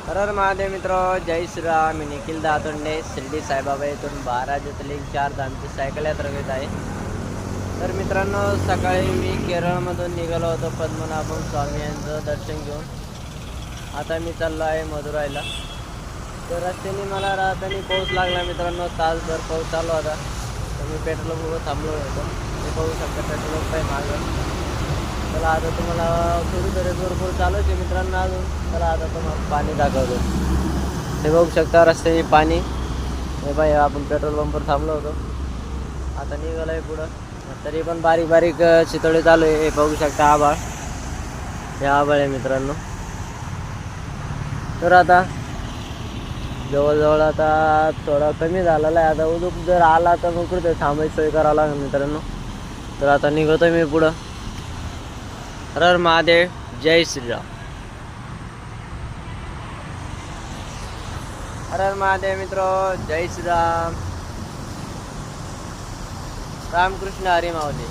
हर हर महादेव मित्र, जय श्रीराम. मी निखिल दातोंडे शिर्डी साईबाबा येथून 12 ज्योतिर्लिंग 4 धामची सायकल यात्रा घेत आहे. तर मित्रांनो, सकाळी मी केरळमधून निघालो होतो पद्मनाभम स्वामी यांचं दर्शन घेऊन. आता मी चाललो आहे मदुराईला. तर रस्त्याने मला राहताना पाऊस लागला मित्रांनो, तासभर पाऊस चालू होता. तर मी पेट्रोल पंपावर थांबलो होतो. ते पाहू शकता पेट्रोल पंप आहे मागं. चला आता तुम्हाला थोडी तरी भरपूर चालू आहे मित्रांनो अजून. चला आता तुम्हाला पाणी दाखवतो. हे बघू शकता रस्त्याने पाणी. हे बाई आपण पेट्रोल पंपवर थांबलो होतो. आता निघालो आहे पुढं. तरी पण बारीक बारीक चितोडे चालू आहे. हे बघू शकता आभाळ. हे आभाळ आहे मित्रांनो. तर आता जवळजवळ आता थोडा कमी झालेला आहे. आता उदूक जर आला तर मग कुठे थांबायची सोय करावं लागेल मित्रांनो. तर आता निघतो मी पुढं. हर हर महादेव, जय श्रीराम. हर हर महादेव मित्र, जय श्रीराम. रामकृष्ण हरी माऊली.